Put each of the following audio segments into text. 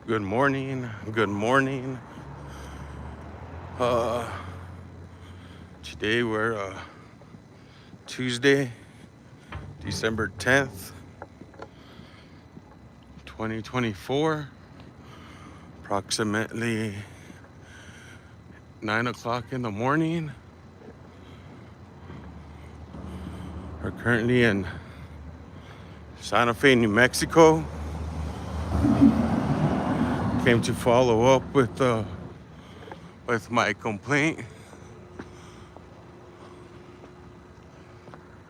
Good morning. Good morning. Uh, Today we're Tuesday, December 10th, 2024. Approximately 9 o'clock in the morning. We're currently in Santa Fe, New Mexico. Came to follow up with my complaint.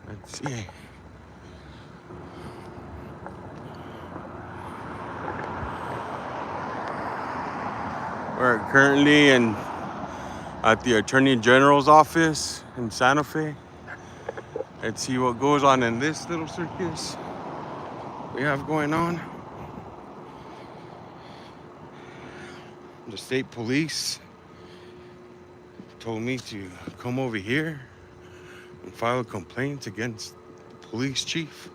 Let's see. We're currently at the Attorney General's office in Santa Fe. Let's see what goes on in this little circus we have going on. The state police told me to come over here and file a complaint against the police chief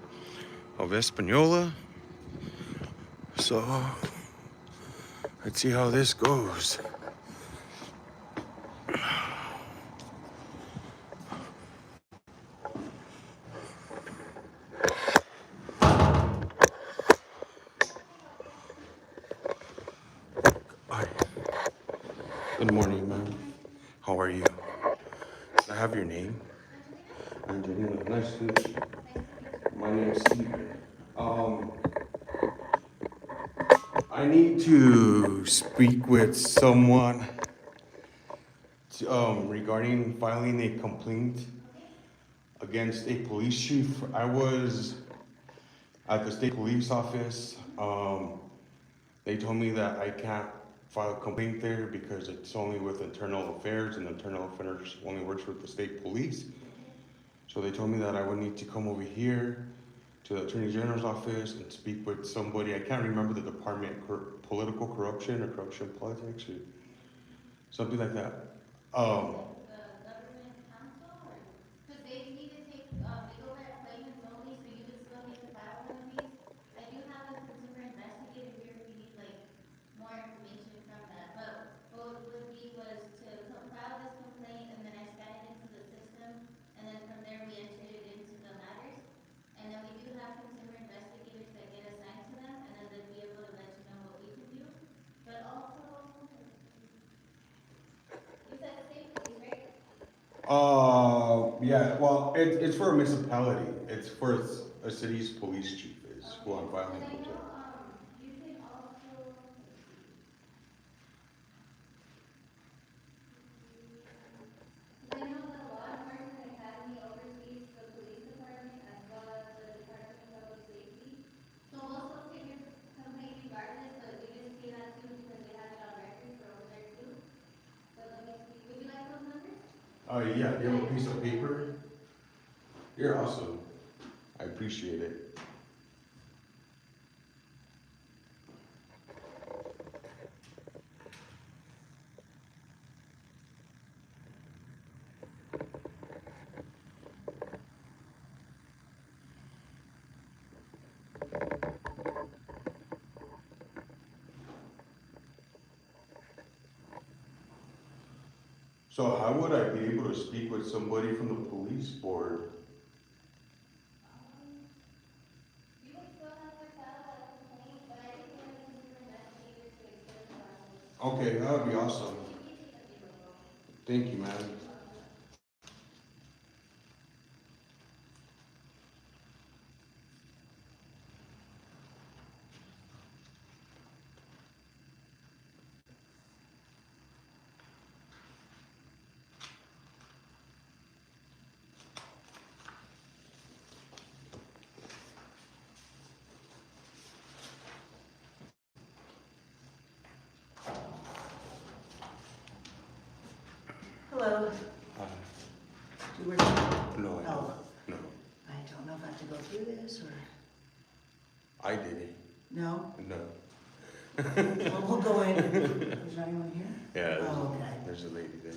of Espanola. So let's see how this goes. Hi. Good morning, ma'am. How are you? Can I have your name? Angelina. Nice to meet you. My name is Steven. Um, I need to speak with someone regarding filing a complaint against a police chief. I was at the state police office. They told me that I can't file a complaint there because it's only with internal affairs, and internal affairs only works with the state police. So they told me that I would need to come over here to the Attorney General's office and speak with somebody. I can't remember the department, political corruption or corruption politics or something like that. Um, yeah, well, it's for a municipality. It's for a city's police chief is who I'm filing for. Yeah, do you have a piece of paper? You're awesome. I appreciate it. So how would I be able to speak with somebody from the police board? Okay, that would be awesome. Thank you, man. Hello. Uh, Do you work? no, I Oh, don't. No, I don't know if I have to go through this or, I did it. no? No. Well, we'll go in. Is there anyone here? Yeah, Oh, okay. there's a lady there.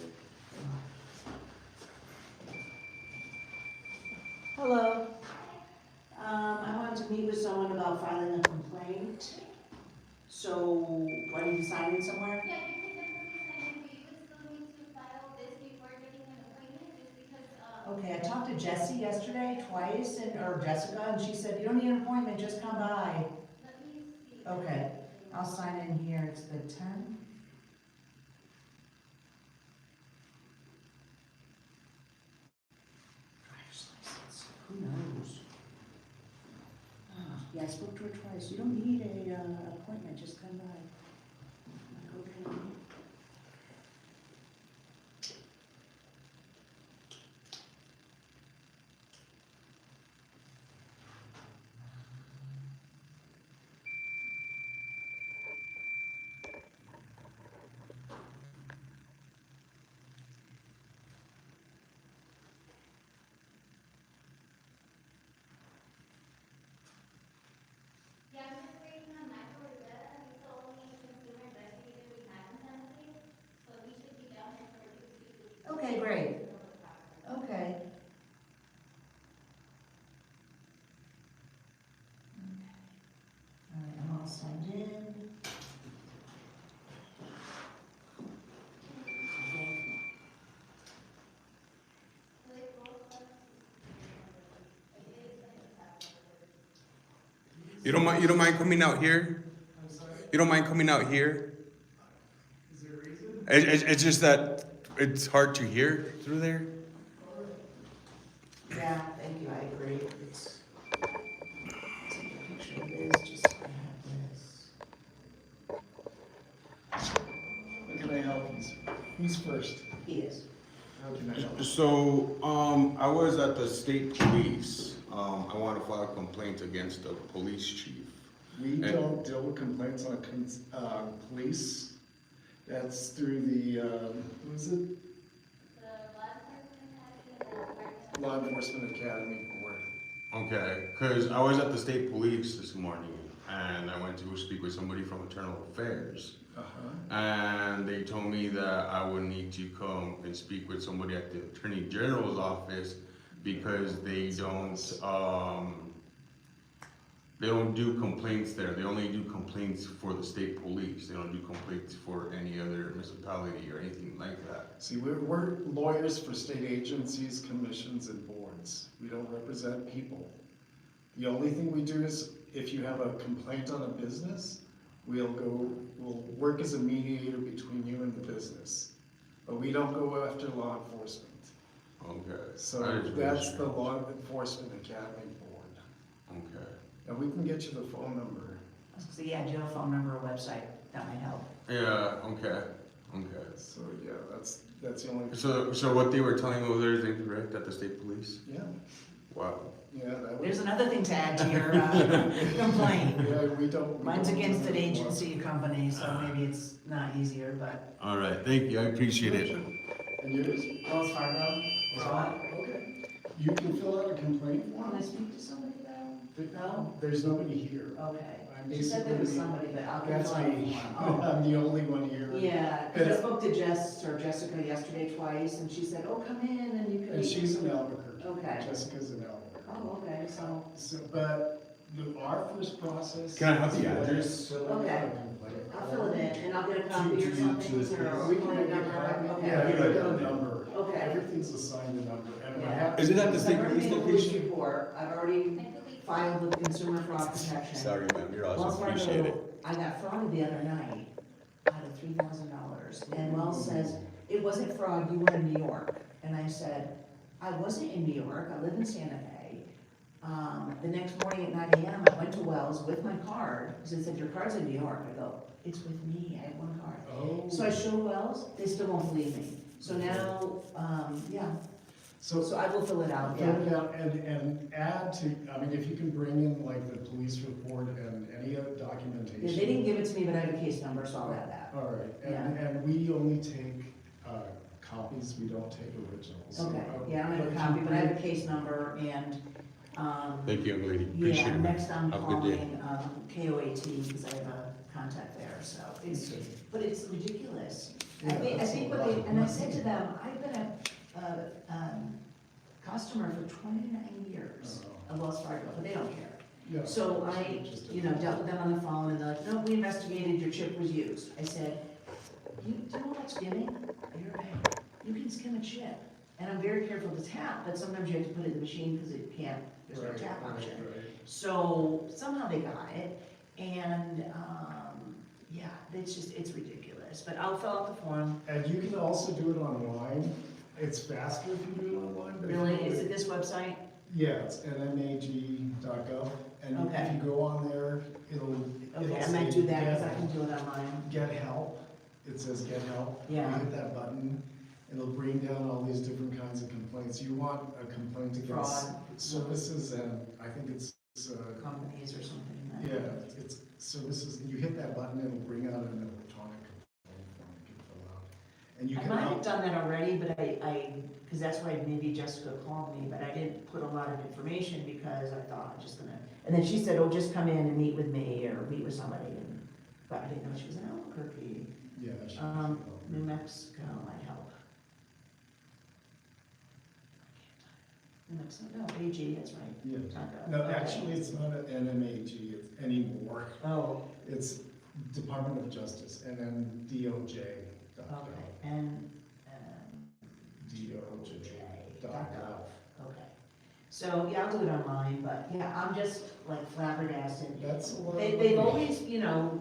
Hello. I wanted to meet with someone about filing a complaint. So Okay, I talked to Jessie yesterday twice, or Jessica, and she said, you don't need an appointment, just come by. Okay, I'll sign in here, it's the 10. Driver's license, who knows? Yeah, I spoke to her twice, you don't need a, appointment, just come by. I'm like, okay. Yeah, I'm just waiting on Michael Rivera. He's the only consumer investigator we have in Santa Fe, so he should be down here for you to speak with. Okay, great. Okay. All right, I'm all signed in. You don't mind coming out here? You don't mind coming out here? Is there a reason? It's just that it's hard to hear through there. Yeah, thank you, I agree. It's, take a picture of this, just so I have this. How can I help you? Who's first? He is. How can I help? So, I was at the state police. I want to file a complaint against the police chief. We don't deal with complaints on police. That's through the, who is it? The Law Enforcement Academy Board. Okay, because I was at the state police this morning, and I went to speak with somebody from Internal Affairs. Uh-huh. And they told me that I would need to come and speak with somebody at the Attorney General's office because they don't do complaints there. They only do complaints for the state police. They don't do complaints for any other municipality or anything like that. See, we're lawyers for state agencies, commissions, and boards. We don't represent people. The only thing we do is, if you have a complaint on a business, we'll work as a mediator between you and the business. But we don't go after law enforcement. Okay. So I just that's wish- the Law Enforcement Academy Board. Okay. And we can get you the phone number. So yeah, do you have a phone number or website? That might help. Yeah, okay, okay. So yeah, that's the only. So what they were telling me over there is incorrect at the state police? Yeah, Wow. yeah, that There's would. another thing to add to your complaint. Yeah, we don't. Mine's don't against do an it. agency company, so maybe it's not easier, but All right, thank you, I appreciate it. And yours? Wells Fargo is what? Okay. You can fill out a complaint Can I form. speak to somebody though? No? There's nobody here. Okay. I'm She said there was basically- somebody, but I'll That's fill out a me. form. I'm the only one here. Oh. Yeah, because I spoke to Jessica yesterday twice, and she said, oh, come in and you can. And she's in Albuquerque. Okay. Jessica's in Albuquerque. Oh, okay, so, So, but our first process. Can I have the is address? fill out a Okay. complaint I'll fill it in, and I'll get a copy To- or to- something, to this or place. a We can phone make a number. copy. Okay. Yeah, you got a number. Okay. Everything's assigned a number. And what Yeah. happens. Is it at the state I've already police made a police location? report, I've already filed with Consumer Fraud Protection. Sorry, ma'am, you're Wells awesome, Fargo, appreciate it. I got frauded the other night out of $3,000, and Wells says, it wasn't fraud, you were in New York. And I said, I wasn't in New York, I live in Santa Fe. The next morning at 9 AM, I went to Wells with my card, because it said, your card's in New York. I go, it's with me, I have one card. Oh. So I show Wells, they still won't believe me. So now, yeah, So so I will fill it out, fill yeah. it out and add to, I mean, if you can bring in like the police report and any other documentation. Yeah, they didn't give it to me, but I have a case number, so I'll add that. All right, and we only take, copies, we don't take originals. Okay, So, yeah, I don't have a if you copy, but I have a bring- case number and, Thank you, young lady, appreciate yeah, it, ma'am. next I'm Have a good day. calling, KOAT, because I have a contact there, so it's, Okay. but it's ridiculous. Yeah, I that's think a what lot they, of and I money. said to them, I've been a customer for 29 years of Wells Fargo, but they don't care. Yeah. So I, Just a- dealt with them on the phone, and they're like, no, we investigated, your chip was used. I said, do you know what skimming? You're a bank. You can skim a chip. And I'm very careful to tap, but sometimes you have to put it in the machine because it can't, there's no tap option. So somehow they got it, and, yeah, it's ridiculous, but I'll fill out the form. And you can also do it online. It's faster if you do it online, but if you Really, do is it this website? Yeah, it's nmag.gov, and Okay. if you go on there, it'll Okay, I say might do that, because I get- can do it online. Get help, it says get help. Yeah. You hit that button, and it'll bring down all these different kinds of complaints. You want a complaint against Fraud. services, and I think it's, Companies or something. yeah, it's services, you hit that button, it'll bring out an electronic complaint form you can fill out. And you I can, might have done that already, but because that's why maybe Jessica called me, but I didn't put a lot of information because I thought I'm just gonna, and then she said, oh, just come in and meet with me or meet with somebody, and, but I didn't know she was in Albuquerque. yeah. I should- New Mexico might help. New Mexico, no, AG, that's right. Yeah. Taco. No, Okay. actually, it's not an NMAG it's anymore. Oh, It's Department of Justice, and then DOJ. okay, and, DOJ.gov. okay. So, yeah, I'll do it online, but, yeah, I'm just like flabbergasted. That's a lot. They've always,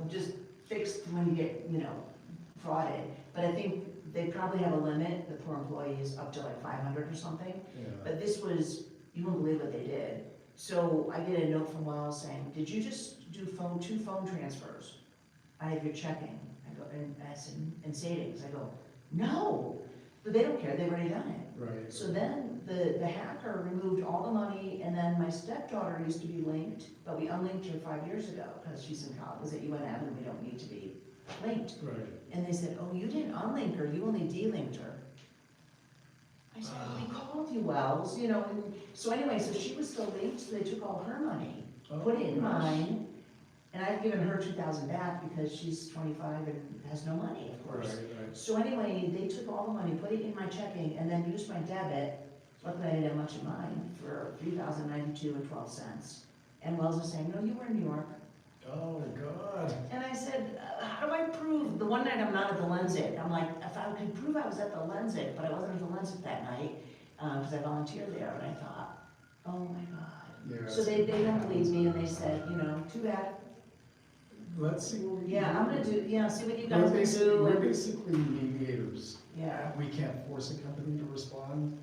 just fixed when you get, frauded, but I think they probably have a limit, the poor employees, up to like 500 or something. Yeah. But this was, you won't believe what they did. So I get a note from Wells saying, did you just do two phone transfers out of your checking? I go, and I said, and savings, I go, no, but they don't care, they've already done it. Right. So then the hacker removed all the money, and then my stepdaughter used to be linked, but we unlinked her 5 years ago, because she's in college at UNM, and we don't need to be linked. Right. And they said, oh, you didn't unlink her, you only delinked her. I said, we called you, Wells, and so anyway, so she was still linked, so they took all her money, put it in mine, and I've given her 2,000 back because she's 25 and has no money, of Right, course. right. So anyway, they took all the money, put it in my checking, and then used my debit, luckily I didn't have much of mine, for $3,092.12. And Wells was saying, no, you were in New York. Oh, God. And I said, how do I prove, the one night I'm not at the Lensic, I'm like, if I could prove I was at the Lensic, but I wasn't at the Lensic that night, because I volunteered there, and I thought, oh my God. Yeah. So they don't believe me, and they said, too bad. Let's see what we can do. Yeah, I'm gonna do, see what you We're guys can basically, do. we're and- basically mediators. Yeah, We can't force a company to respond,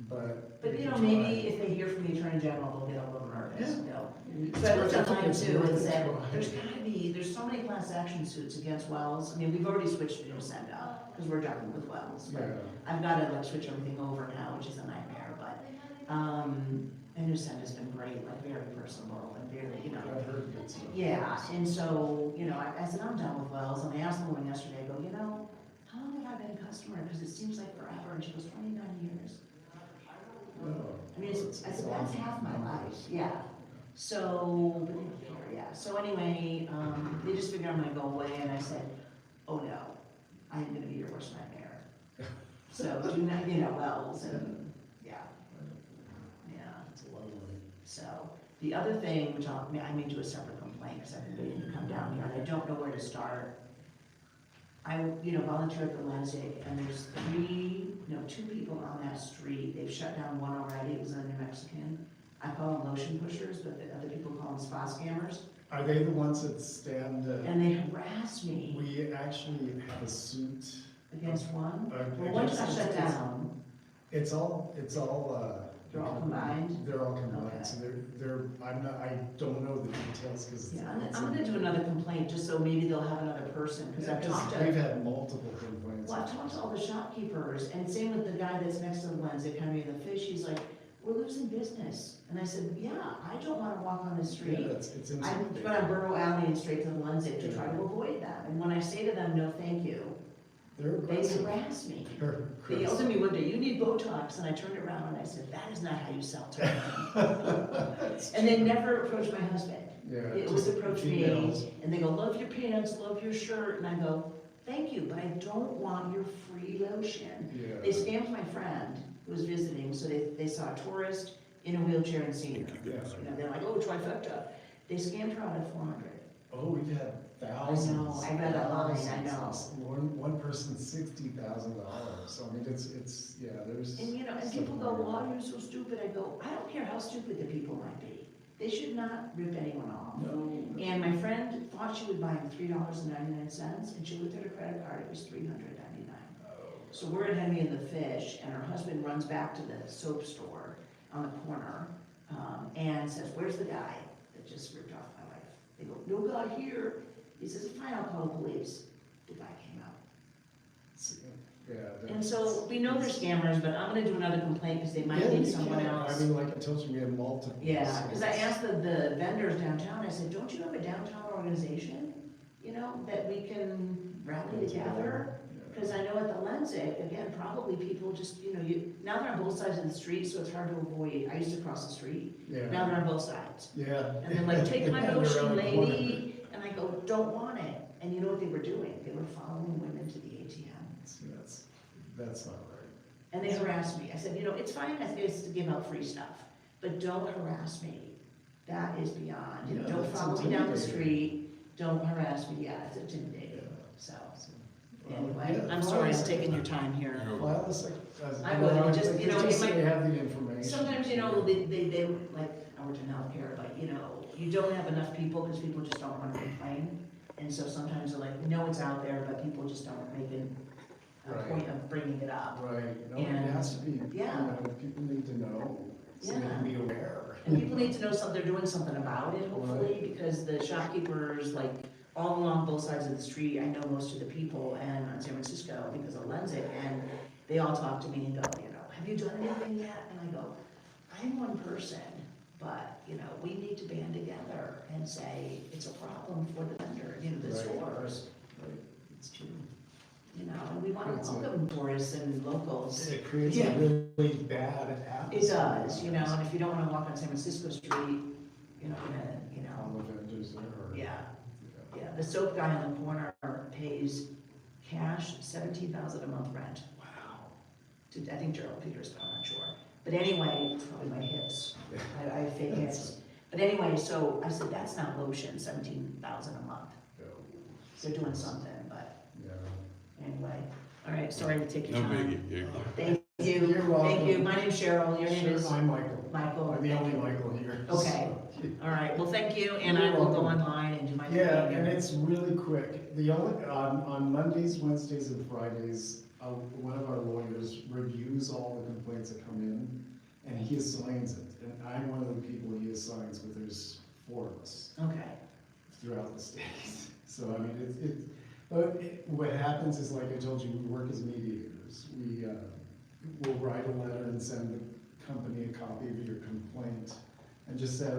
but. but we can maybe try. if they hear from the Attorney General, they'll get a little nervous, It's So I looked worth it. online It's too worth and a said, try. there's so many class action suits against Wells. I mean, we've already switched to Newsenda, because we're done with Wells. But Yeah. I've got to like switch everything over now, which is a nightmare, but, and Newsenda's been great, like very personable and very, I've heard good stuff. Yeah, and so, I said, I'm done with Wells, and I asked the woman yesterday, I go, how long have I been a customer? Because it seems like forever, and she goes, 29 years. Oh, I mean, I said, that's awesome. half my life, yeah. So, but they don't care, yeah. So anyway, they just figured I'm gonna go away, and I said, oh no, I'm gonna be your worst nightmare. So do not, Wells, and, yeah, It's a lot of money. so. The other thing, which I may do a separate complaint, because I've been waiting to come down here, and I don't know where to start. I, volunteer at the Lensic, and there's two people on that street, they've shut down one already, it was a New Mexican. I call them lotion pushers, but the other people call them spa scammers, Are they the ones that stand, and they harass me we actually have a suit. against one. uh, Well, one got against- shut down, It's all, they're all combined. They're all combined, Okay. so I don't know the details, because. Yeah, I'm gonna do another complaint, just so maybe they'll have another person, because I've talked to. We've had multiple complaints. Well, I've talked to all the shopkeepers, and same with the guy that's next to the Lensic, Henry the Fish, he's like, we're losing business. And I said, yeah, I don't wanna walk on the Yeah, street. it's I intimidating. go down Burrow Alley and straight to the Lensic to try to avoid them, and when I say to them, no, thank you, They're they aggressive. harass me. They're They yelled at aggressive. me one day, you need Botox, and I turned around and I said, that is not how you sell to me. And they never approached my husband. Yeah. It was just approach females. me, and they go, love your pants, love your shirt, and I go, thank you, but I don't want your free lotion. They Yeah. scammed my friend who was visiting, so they saw a tourist in a wheelchair and senior. Yeah. They're like, oh, trifecta. They scammed her out of 400. Oh, we've had thousands. I read that line, I know. thousands. One person, $60,000, so I mean, it's, yeah, there's. And you know, and stuff people go, going well, on. you're so stupid, I go, I don't care how stupid the people might be, they should not rip anyone off. No. And my friend thought she would buy him $3.99, and she looked at her credit card, it was $399. So we're at Henry and the Fish, and her husband runs back to the soap store on the corner, and says, where's the guy that just ripped off my wife? They go, no guy here. He says, fine, I'll call the police. The guy came out. Yeah. And so, we know they're scammers, but I'm gonna do another complaint, because they might need someone else. I mean, like I told you, we have multiple. Yeah, because I asked the vendors downtown, I said, don't you have a downtown organization? You know, that we can rally together? Because I know at the Lensic, again, probably people just, you know, now they're on both sides of the street, so it's hard to avoid. I used to cross the street, Yeah. now they're on both sides. Yeah. And they're like, take my They're motion, around the corner. lady, and I go, don't want it. And you know what they were doing? They were following women to the ATM. See, that's not right. And they harassed me. I said, you know, it's fine as is to give out free stuff, but don't harass me. That is beyond, you know, Yeah, don't that's follow me down the intimidating. street, don't harass me, yeah, it's intimidating, Yeah. so. Well, Anyway, yeah, I'm file sorry a I'm second- taking your time here. File a second. I would, just, you know, it so might- they have the information. Sometimes, you know, they, like, I worked in healthcare, but, you know, you don't have enough people, because people just don't want to complain. And so sometimes they're like, we know it's out there, but people just don't make a Right. point of bringing it up. Right, no, And- it has to be, you yeah. know, people need to know, so they can be aware. And people need to know something, they're doing something about it, hopefully, because the shopkeepers, like, all along both sides of the street, I know most of the people, and on San Francisco, because of Lensic, and they all talk to me and go, you know, have you done anything yet? And I go, I'm one person, but, you know, we need to band together and say, it's a problem for the vendor, you know, the Right, stores, Right, it's true. you know, and we want It's to a- welcome tourists and locals. It creates Yeah. a really bad atmosphere. It does, you know, and if you don't wanna walk on San Francisco Street, you're not gonna, you know, All the vendors there are. yeah. Yeah, the soap guy on the corner pays cash $17,000 a month rent. Wow. I think Gerald Peters, but I'm not sure. But anyway, it's probably my hips. I have fake hips. But anyway, so I said, that's not lotion, $17,000 a month. Yeah. They're doing something, but Yeah. anyway. All right, sorry to take your No time. biggie, you're- Thank you. You're welcome. Thank you. My name's Cheryl. Your name Sure, is? I'm Michael. Michael. I'm the only Michael here. Okay. so. All right, well, thank you, and You're I will go welcome. online and do my. Yeah, thing. and it's really quick. The only, on Mondays, Wednesdays, and Fridays, one of our lawyers reviews all the complaints that come in, and he assigns it. And I'm one of the people he assigns, but there's 4 of us Okay, throughout the state. So, I mean, what happens is, like I told you, we work as mediators. We'll write a letter and send the company a copy of your complaint, and just say,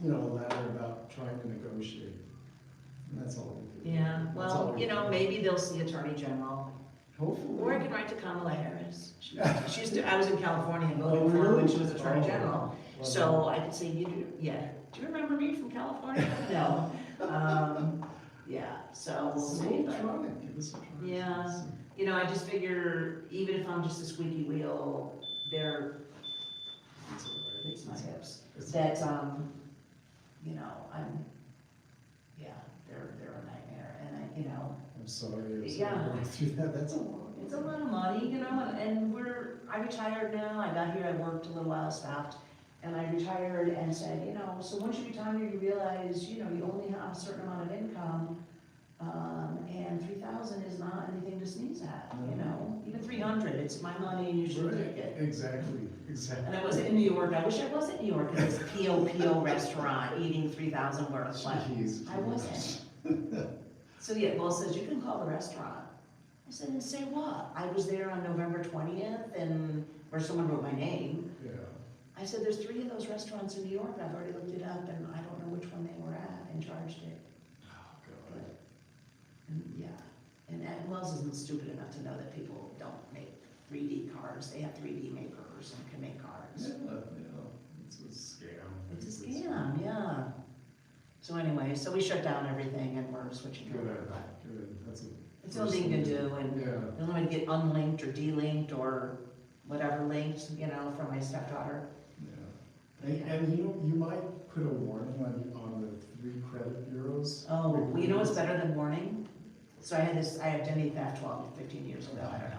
you know, a letter about trying to negotiate. And that's all we do. yeah, That's all well, we you know, do. maybe they'll see Attorney General, Hopefully. or I can write to Kamala Harris. She used to, I was in California and Oh, voted for her when really? she was Attorney Oh, General. well, So I could say, yeah, do you remember me from California? No. Yeah, so we'll So see, but, try it, give us a try. Yeah. you know, I just figure, even if I'm just a squeaky wheel, they're, It's all right. it's my hips, It's- that, you know, they're a nightmare, and you know, I'm sorry, I'm Yeah. sorry going through that, that's a lot. it's a lot of money, you know, and I retired now, I got here, I worked a little while, stopped, and I retired and said, you know, so once you retire, you realize, you know, you only have a certain amount of income, and 3,000 is not anything to sneeze at, you know, even 300, it's my money, and you should take it. Exactly, exactly. And I was in New York, I wish I was in New York, at this P.O. restaurant, eating 3,000 worth, but Jeez. I wasn't. So yeah, Will says, you can call the restaurant. I said, and say what? I was there on November 20th, and, or someone wrote my name. Yeah, I said, there's 3 of those restaurants in New York, I've already looked it up, and I don't know which one they were at, and charged it. oh, God. And, yeah, and Wells isn't stupid enough to know that people don't make 3D cards, they have 3D makers and can make cards. Yeah, it's a scam. It's a scam, yeah. So anyway, so we shut down everything and we're switching Good, over, but good, that's a. it's the only thing you can do, and Yeah, the only way to get unlinked or delinked or whatever linked, you know, from my stepdaughter. yeah. And you know, you might put a warning on the 3 credit bureaus. Oh, well, you know what's better than warning? So I had identity theft 12, 15 years ago, I don't know.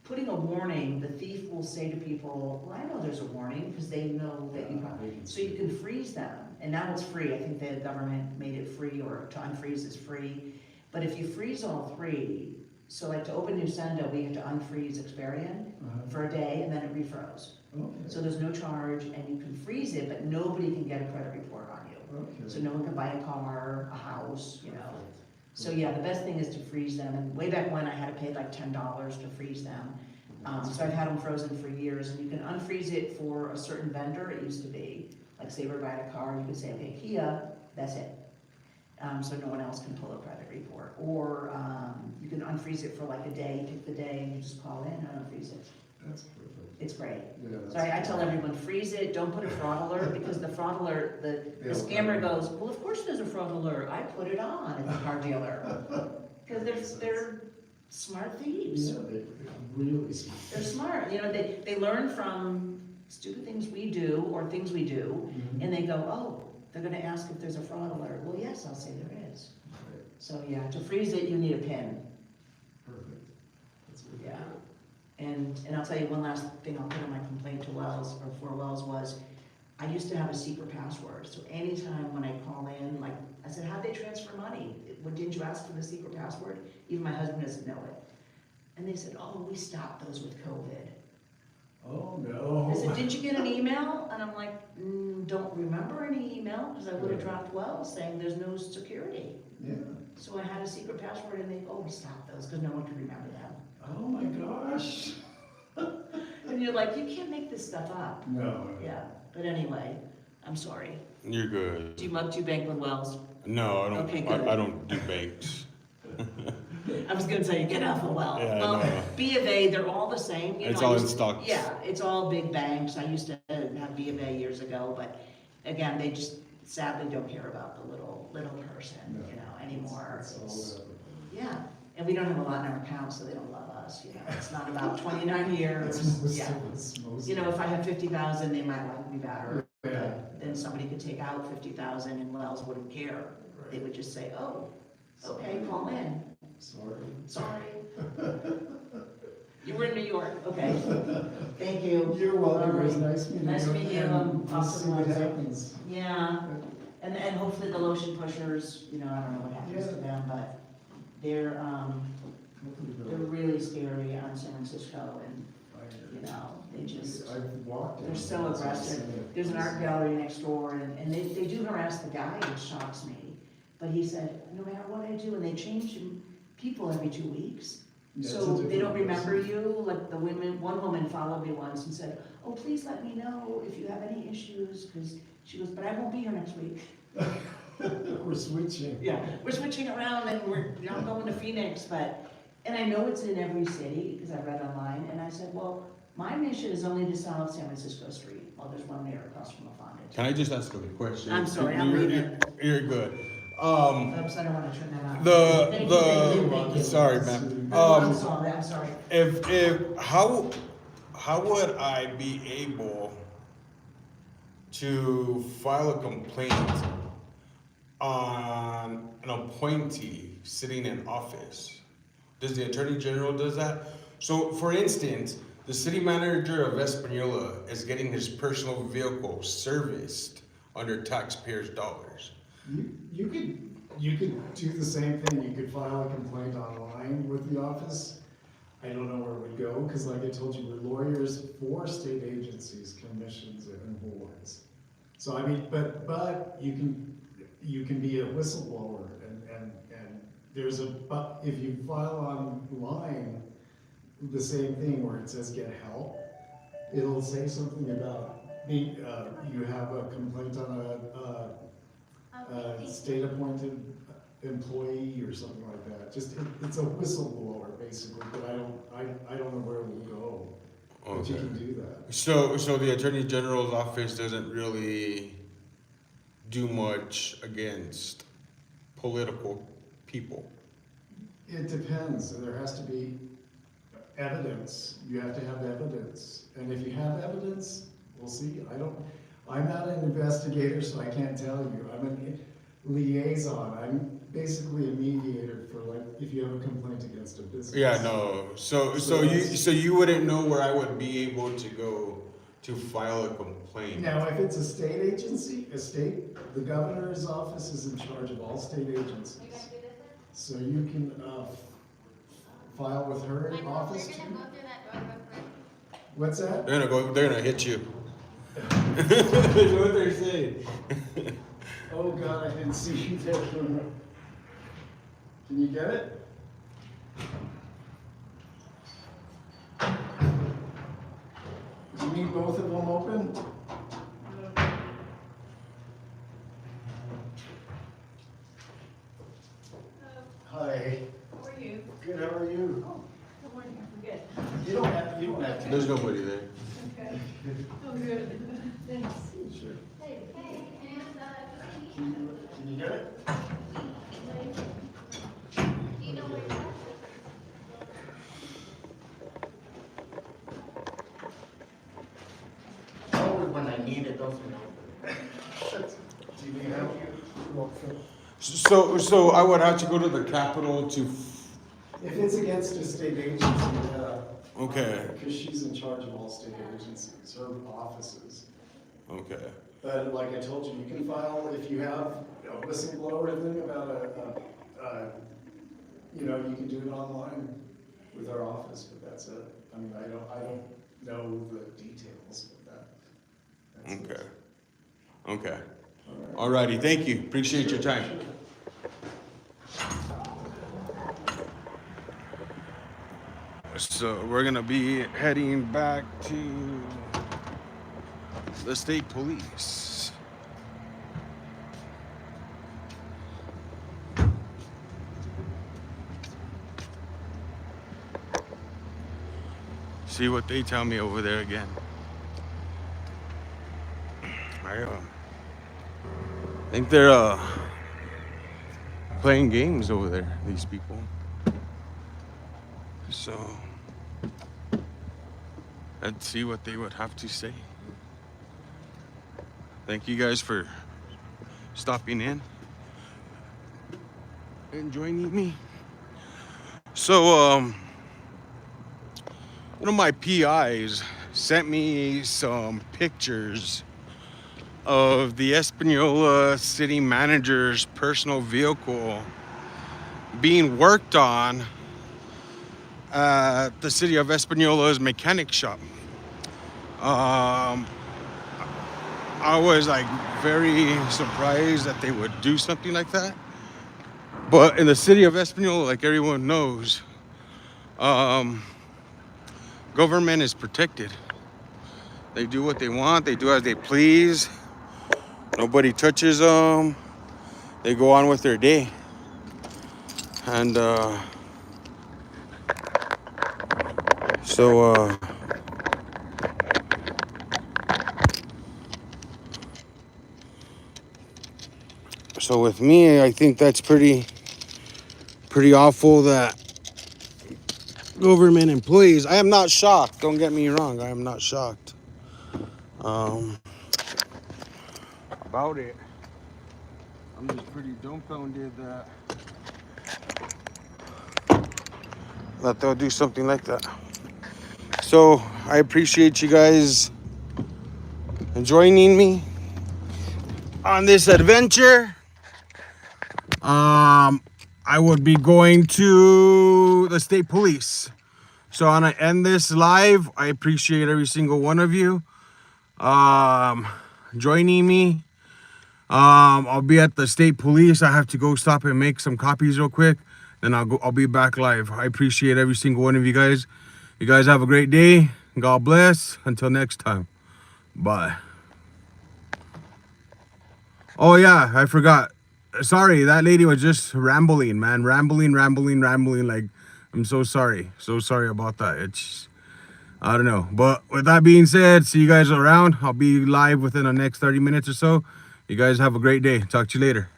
Putting a warning, the thief will say to people, well, I know there's a warning, because they know that you probably, so you can freeze them. And now it's free, I think the government made it free, or to unfreeze is free. But if you freeze all 3, so like to open Newsenda, we have to unfreeze Experian for a day, and then it refroze. Okay. So there's no charge, and you can freeze it, but nobody can get a credit report on you. Okay. So no one can buy a car, a house, you know. So yeah, the best thing is to freeze them, and way back when I had to pay like $10 to freeze them. So I've had them frozen for years, and you can unfreeze it for a certain vendor, it used to be. Like say we're buying a car, you could say, okay, Kia, that's it. So no one else can pull a credit report. Or you can unfreeze it for like a day, pick the day, and you just call in and unfreeze it. That's perfect. It's great. Yeah, So I tell everyone, freeze it, don't put a fraud alert, because the fraud alert, the Yeah. scammer goes, well, of course there's a fraud alert, I put it on at the car dealer. Because they're smart thieves. Yeah, they're really smart. They're smart, you know, they learn from stupid things we do, or things we do, Mhm. and they go, oh, they're gonna ask if there's a fraud alert. Well, yes, I'll say there is. Right. So yeah, to freeze it, you need a PIN. Perfect. That's what Yeah. And I'll tell you one last thing I'll put on my complaint to Wells, or for Wells, was I used to have a secret password. So anytime when I call in, like, I said, how'd they transfer money? Well, didn't you ask for the secret password? Even my husband doesn't know it. And they said, oh, we stopped those with COVID. Oh, no. I said, did you get an email? And I'm like, don't remember any email, because I would have Yeah. dropped Wells saying there's no security. Yeah. So I had a secret password, and they, oh, we stopped those, because no one could remember them. Oh, my gosh. And you're like, you can't make this stuff up. No. Yeah, but anyway, I'm sorry. You're good. Do you bank with Wells? No, I don't, Okay, good. I don't do banks. I was gonna tell you, get off of Wells. Yeah, Well, no. B of A, they're all the same. You It's know, I all in used- stocks. Yeah, it's all big banks. I used to have B of A years ago, but again, they just sadly don't care about the little person, No. you know, anymore. It's all It's- about- Yeah, and we don't have a lot in our account, so they don't love us, you know. It's not about 29 It's years, most yeah. of us, most You know, of if I have 50,000, they might like me better. Yeah. Then somebody could take out 50,000 and Wells wouldn't care. They would just say, oh, okay, call in, Sorry. sorry. You were in New York, okay. Thank you. You're welcome, it was All right. nice meeting you. Nice to meet you, and we'll off see the what website. happens. Yeah, and hopefully the lotion pushers, you know, I don't know what happens to them, but they're Hopefully they'll really scary on San Francisco, and, fire. you know, they just, I've walked. they're in, so that's what I'm aggressive. saying. There's an art gallery next door, and they do harass the guy, which shocks me. But he said, no matter what I do, and they change people every 2 weeks. Yeah, it's a So they don't different remember person. you, like the women, one woman followed me once and said, oh, please let me know if you have any issues, because she goes, but I won't be here next week. We're switching. Yeah, we're switching around and I'm going to Phoenix, and I know it's in every city, because I read online, and I said, well, my mission is only to South San Francisco Street, well, there's one there across from La Fontaine. Can I just ask a question? I'm sorry, I'm You're- leaving. You're good. Oops, I don't want to turn that off. Thank you, thank you. Sorry, ma'am. I'm sorry. How would I be able to file a complaint on an appointee sitting in office? Does the Attorney General does that? So, for instance, the city manager of Espanola is getting his personal vehicle serviced under taxpayers' dollars. You could do the same thing, you could file a complaint online with the office. I don't know where it would go, because like I told you, we're lawyers for state agencies, commissions, and boards. So I mean, but you can be a whistleblower, and there's but if you file online, the same thing where it says get help, it'll say something about, you have a complaint on a state-appointed employee or something like that. Just, it's a whistleblower, basically, but I don't know where it will go. But you Okay. can do that. So the Attorney General's office doesn't really do much against political people. It depends, there has to be evidence, you have to have evidence. And if you have evidence, we'll see, I'm not an investigator, so I can't tell you. I'm a liaison. I'm basically a mediator for like, if you have a complaint against a business. Yeah, no. So you wouldn't know where I would be able to go to file a complaint. Now, if it's a state agency, the governor's office is in charge of all state agencies. So you can, file with her Michael, office we're too. gonna go through that door real quick. What's that? They're gonna hit you. That's what they're saying. Oh God, I didn't see you there. Can you get it? Do you need both of them open? Hi. How are you? Good, how are you? Oh, good morning, I forget. You don't have to. There's nobody there. Okay. Oh, good. Thanks. Sure. Hey, anyone else? Can you get it? Do you know where it's at? Always when I need it, doesn't help. Do you need help? So I would have to go to the Capitol to. If it's against a state agency, yeah. Okay. Because she's in charge of all state agencies, her offices. Okay. But like I told you, you can file, if you have a whistleblower thing about you know, you can do it online with our office, but that's it. I mean, I don't know the details of that. That's it. Okay. Okay. All right. Alrighty. Thank you. Appreciate your time. So we're gonna be heading back to the state police. See what they tell me over there again. I think they're playing games over there, these people. So let's see what they would have to say. Thank you guys for stopping in and joining me. So one of my PIs sent me some pictures of the Espanola city manager's personal vehicle being worked on at the city of Espanola's mechanic shop. I was like very surprised that they would do something like that. But in the city of Espanola, like everyone knows, government is protected. They do what they want, they do as they please. Nobody touches them. They go on with their day. And so with me, I think that's pretty awful that government employees. I am not shocked. Don't get me wrong. I am not shocked about it. I'm just pretty dumbfounded that they'll do something like that. So I appreciate you guys joining me on this adventure. I would be going to the state police. So I'm gonna end this live. I appreciate every single one of you joining me. I'll be at the state police. I have to go stop and make some copies real quick. Then I'll be back live. I appreciate every single one of you guys. You guys have a great day. God bless. Until next time. Bye. Oh yeah, I forgot. Sorry, that lady was just rambling, man. Rambling. Like, I'm so sorry. So sorry about that. It's, I don't know. But with that being said, see you guys around. I'll be live within the next 30 minutes or so. You guys have a great day. Talk to you later.